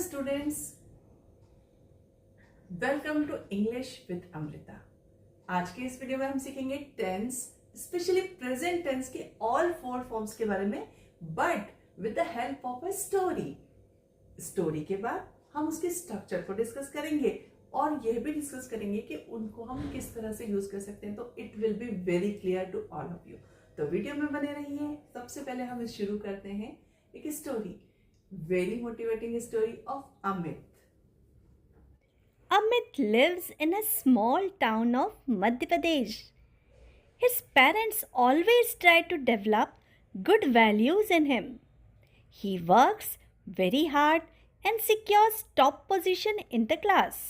Students, welcome to English with Amrita. आज के इस वीडियो में हम सीखेंगे टेंस, स्पेशली प्रेजेंट टेंस के ऑल 4 फॉर्म्स के बारे में, but with the help of a story. Story के बाद हम उसके स्ट्रक्चर को डिस्कस करेंगे और यह भी डिस्कस करेंगे कि उनको हम किस तरह से यूज कर सकते हैं। तो it will be very clear to all of you. तो वीडियो में बने रहिए। सबसे पहले हम शुरू करते हैं एक story, very motivating story of Amit. Amit lives in a small town of Madhya Pradesh. His parents always try to develop good values in him. He works very hard and secures top position in the class.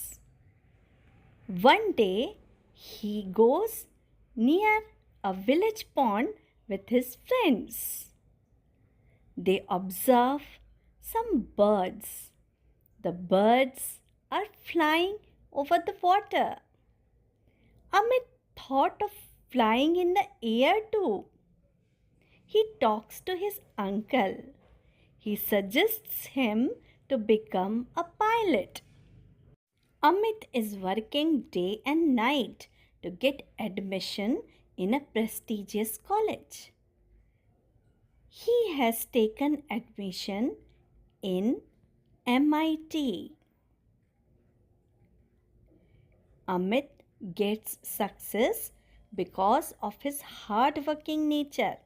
One day, he goes near a village pond with his friends. They observe some birds. The birds are flying over the water. Amit thought of flying in the air too. He talks to his uncle. He suggests him to become a pilot. Amit is working day and night to get admission in a prestigious college. He has taken admission in MIT. Amit gets success because of his hard-working nature.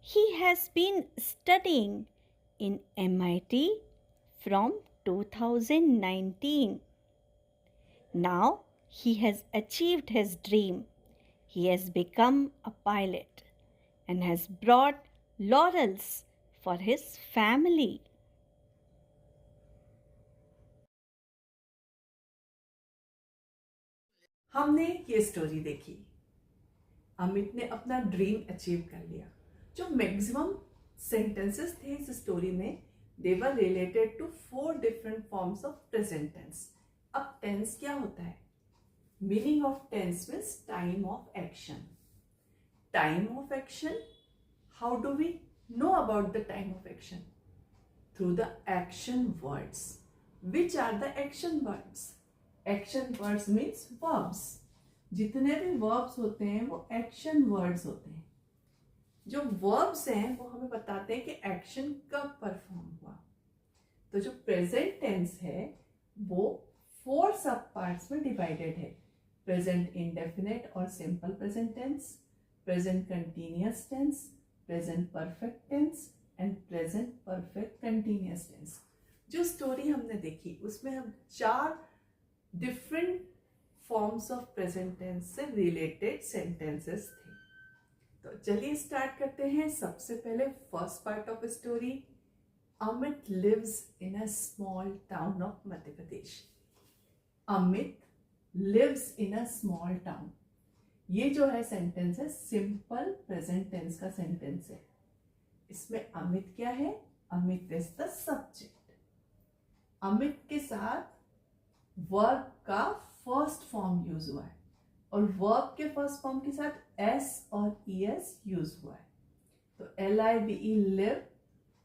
He has been studying in MIT from 2019. Now he has achieved his dream. He has become a pilot and has brought laurels for his family. हमने ये story देखी। अमित ने अपना dream achieve कर लिया। जो maximum sentences थे इस स्टोरी में, they were related to 4 different forms of present tense. अब टेंस क्या होता है? Meaning of tense means time of action. Time of action, how do we know about the time of action? Through the action words. Which are the action words? Action words means verbs. जितने भी verbs होते हैं वो action words होते हैं। जो verbs हैं वो हमें बताते हैं कि एक्शन कब परफॉर्म हुआ। तो जो प्रेजेंट टेंस है वो 4 सब पार्ट्स में डिवाइडेड है। प्रेजेंट इंडेफिनिट और simple present tense, present continuous tense, present perfect tense and present perfect continuous tense. जो स्टोरी हमने देखी उसमें हम 4 different forms of present tense से रिलेटेड सेंटेंसेस थे। तो चलिए स्टार्ट करते हैं। सबसे पहले first part of story, Amit lives in a small town of Madhya Pradesh. Amit lives in a small town, ये जो है सेंटेंस है सिंपल प्रेजेंट टेंस का सेंटेंस है। इसमें अमित क्या है? Amit is the subject. Amit के साथ वर्ब का फर्स्ट फॉर्म यूज हुआ है और वर्ब के फर्स्ट फॉर्म के साथ एस और ईएस यूज हुआ है। तो LIVE लिव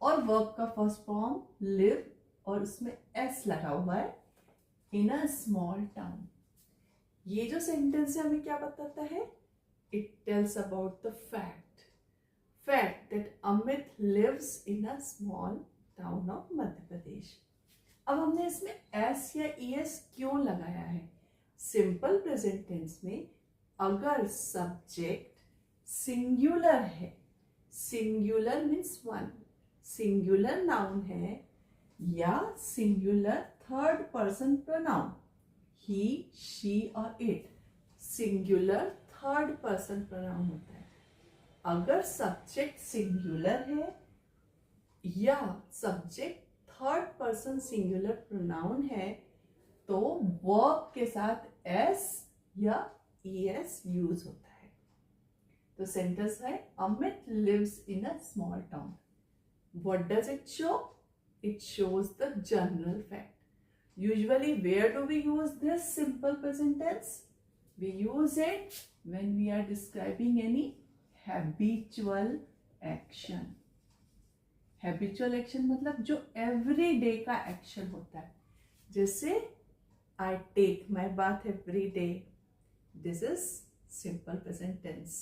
और वर्ब का फर्स्ट फॉर्म लिव और उसमें एस लगा हुआ है, इन अ स्मॉल टाउन। ये जो सेंटेंस है हमें क्या बताता है? It tells about the fact that Amit lives in a small town of Madhya Pradesh. अब हमने इसमें एस या ईएस क्यों लगाया है? सिंपल प्रेजेंट टेंस में अगर सब्जेक्ट सिंगुलर है, सिंगुलर मीन्स 1, सिंगुलर नाउन है या singular third person pronoun, he, she और it, singular third person pronoun होता है। अगर सब्जेक्ट सिंगुलर है या subject third person singular pronoun है तो वर्ब के साथ एस या ईएस यूज होता है। तो सेंटेंस है Amit lives in a small town. What does it show? It shows the general fact. Usually where do we use this simple present tense? We use it when we are describing any habitual action. Habitual action मतलब जो every day का action होता है, जैसे I take my bath every day, this is simple present tense.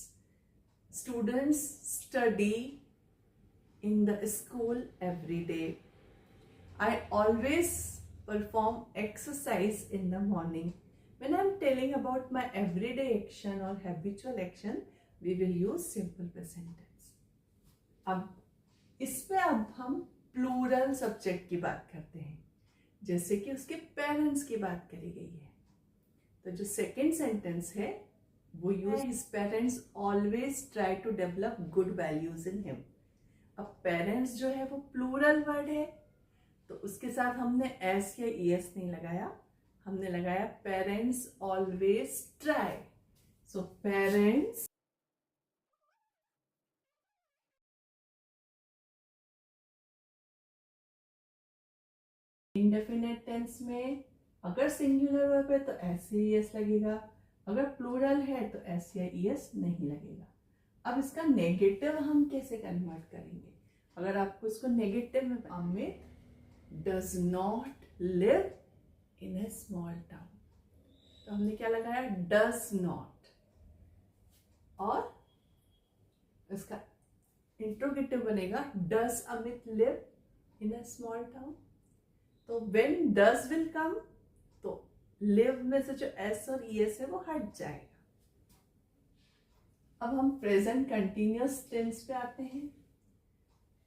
Students study in the school every day. I always perform exercise in the morning. When I'm telling about my everyday action or habitual action, we will use simple present tense. अब इसमें अब हम plural subject की बात करते हैं, जैसे कि उसके पेरेंट्स की बात करी गई है. तो जो सेकेंड सेंटेंस है वो use his parents always try to develop good values in him. अब पेरेंट्स जो है वो प्लूरल वर्ड है, तो उसके साथ हमने एस या ईएस नहीं लगाया, हमने लगाया parents always try. So parents indefinite tense में अगर सिंगुलर वर्ब है तो एस या ईएस लगेगा, अगर प्लूरल है तो एस या ईएस नहीं लगेगा. अब इसका नेगेटिव हम कैसे कन्वर्ट करेंगे? अगर आपको इसको नेगेटिव में, Amit does not live in a small town, तो हमने क्या लगाया? does not. और इसका इंट्रोगेटिव बनेगा does Amit live in a small town. तो when does will come, तो live में से जो s और es है वो हट जाएगा. अब हम प्रेजेंट कंटिन्यूअस टेंस पे आते हैं.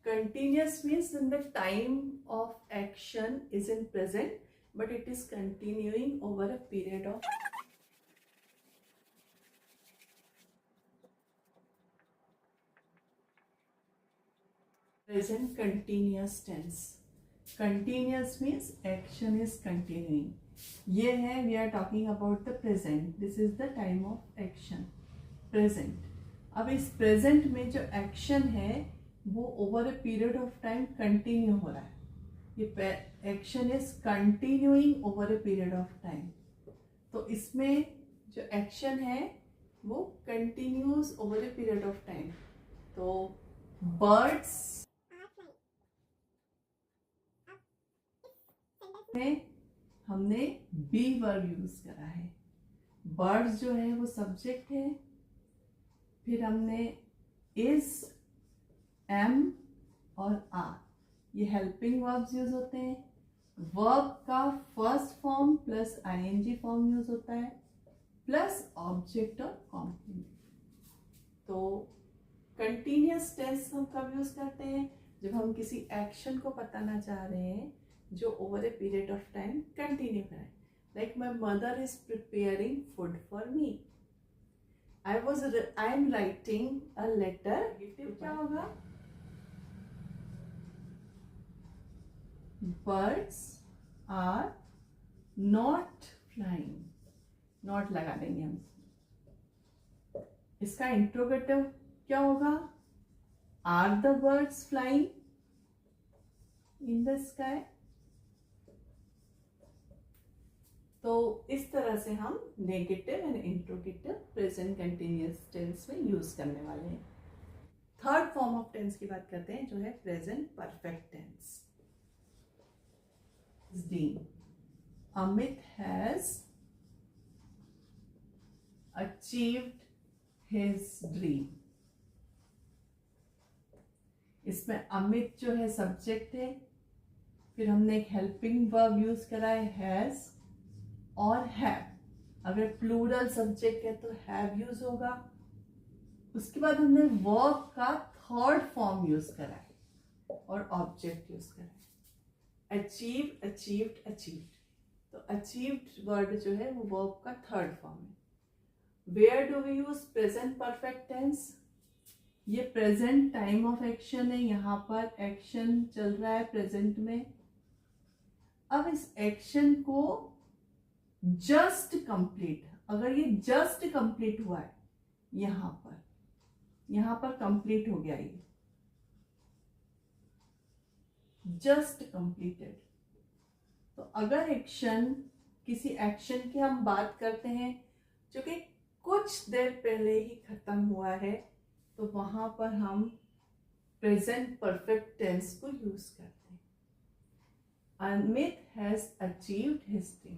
Continuous means when the time of action is in present, but it is continuing over a period of present continuous tense. Continuous means action is continuing. ये है we are talking about the present. This is the time of action. Present. अब इस present में जो action है वो over a period of time continue हो रहा है. ये action is continuing over a period of time. तो इसमें जो एक्शन है वो continues over a period of time. तो बर्ड्स में हमने बी वर्ब यूज करा है. बर्ड्स जो है वो सब्जेक्ट है, फिर हमने इज, एम और आर ये हेल्पिंग वर्ब्स यूज होते हैं. वर्ब का first form plus ING form use होता है, प्लस ऑब्जेक्ट और कॉम्प्लीमेंट. तो कंटिन्यूअस टेंस हम कब यूज करते हैं? जब हम किसी एक्शन को बताना चाह रहे हैं जो over a period of time continue करें. Like my mother is preparing food for me. I am writing a letter. क्या होगा? Birds are not flying. Not लगा देंगे हम. इसका इंट्रोगेटिव क्या होगा? Are the birds flying in the sky? तो इस तरह से हम negative and interrogative present continuous tense में यूज करने वाले हैं. थर्ड फॉर्म ऑफ टेंस की बात करते हैं जो है present perfect tense. Dream. Amit has achieved his dream. इसमें अमित जो है सब्जेक्ट है, फिर हमने एक हेल्पिंग वर्ब यूज करा है हैज और हैव. अगर प्लूरल सब्जेक्ट है तो हैव यूज होगा. उसके बाद हमने वर्ब का थर्ड फॉर्म यूज करा है और ऑब्जेक्ट यूज करा है. Achieve, achieved, achieved. तो अचीव्ड वर्ड जो है वो वर्ब का थर्ड फॉर्म है. Where do we use present perfect tense? ये प्रेजेंट टाइम ऑफ एक्शन है, यहाँ पर एक्शन चल रहा है प्रेजेंट में. अब इस एक्शन को जस्ट कंप्लीट, अगर ये जस्ट कंप्लीट हुआ है यहाँ पर कंप्लीट हो गया, ये जस्ट कंप्लीटेड. तो अगर एक्शन, किसी एक्शन की हम बात करते हैं जो कि कुछ देर पहले ही खत्म हुआ है, तो वहां पर हम प्रेजेंट परफेक्ट टेंस को यूज करते हैं. Amit has achieved his dream.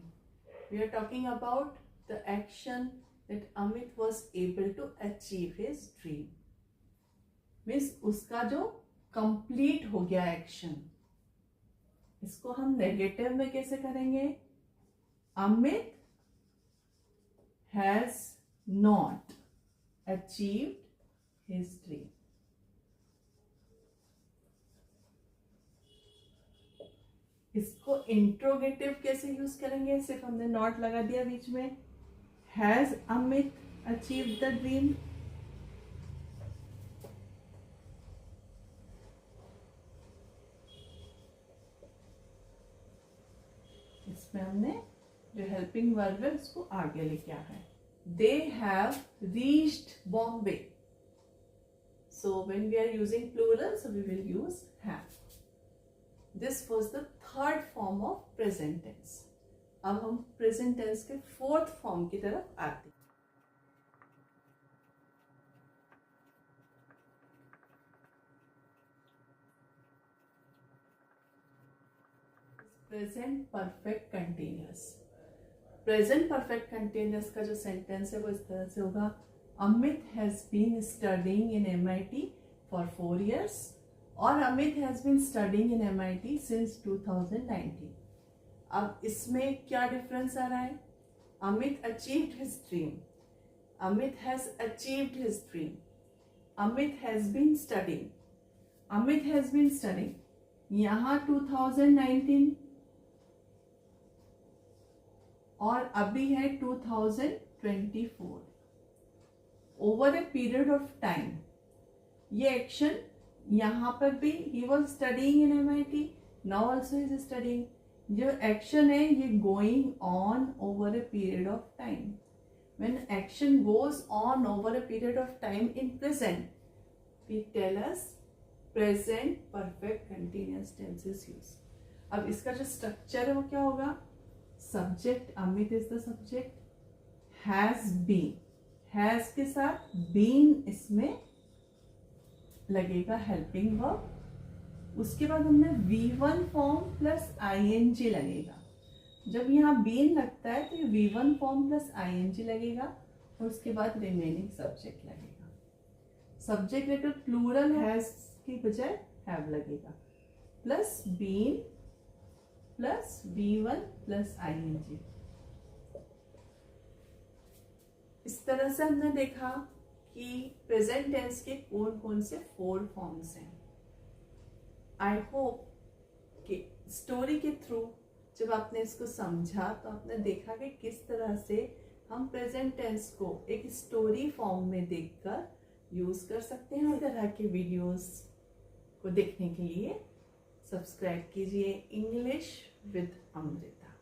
We are talking about the action that Amit was able to achieve his dream. Means उसका जो कंप्लीट हो गया एक्शन. इसको हम नेगेटिव में कैसे करेंगे? Amit has not achieved his dream. इसको इंट्रोगेटिव कैसे यूज करेंगे? सिर्फ हमने नॉट लगा दिया बीच में. Has Amit achieved the dream. इसमें हमने जो हेल्पिंग वर्ब है उसको आगे लेके आ है. They have reached Bombay. So when we are using plural, so we will use have. This was the third form of present tense. अब हम present tense के fourth form की तरफ आते हैं. Present perfect continuous. Present perfect continuous का जो sentence है वो इस तरह से होगा. Amit has been studying in MIT for 4 years. और Amit has been studying in MIT since 2019. अब इसमें क्या डिफरेंस आ रहा है? Amit achieved his dream. Amit has achieved his dream. Amit has been studying. Amit has been studying. यहां 2019 और अभी है 2024. Over a period of time ये एक्शन यहां पर भी ही was studying in MIT, now also is studying. जो एक्शन है ये going on over a period of time. When action goes on over a period of time in present, we tell us present perfect continuous tense is use. अब इसका जो structure है वो क्या होगा? Subject, Amit is the subject. Has been, has के साथ been इसमें लगेगा हेल्पिंग वर्ब. उसके बाद हमने V1 फॉर्म प्लस ING लगेगा. जब यहाँ बीन लगता है तो ये V1 फॉर्म प्लस ING लगेगा और उसके बाद रिमेनिंग सब्जेक्ट लगेगा. सब्जेक्ट लेटर प्लूरल हैज की बजाय हैव लगेगा. Plus been plus V1 plus ING. इस तरह से हमने देखा कि प्रेजेंट टेंस के कौन कौन से 4 फॉर्म्स हैं. आई होप कि स्टोरी के थ्रू जब आपने इसको समझा तो आपने देखा कि किस तरह से हम प्रेजेंट टेंस को एक स्टोरी फॉर्म में देखकर यूज कर सकते हैं. इस तरह के वीडियोस को देखने के लिए सब्सक्राइब कीजिए इंग्लिश विद अमृता.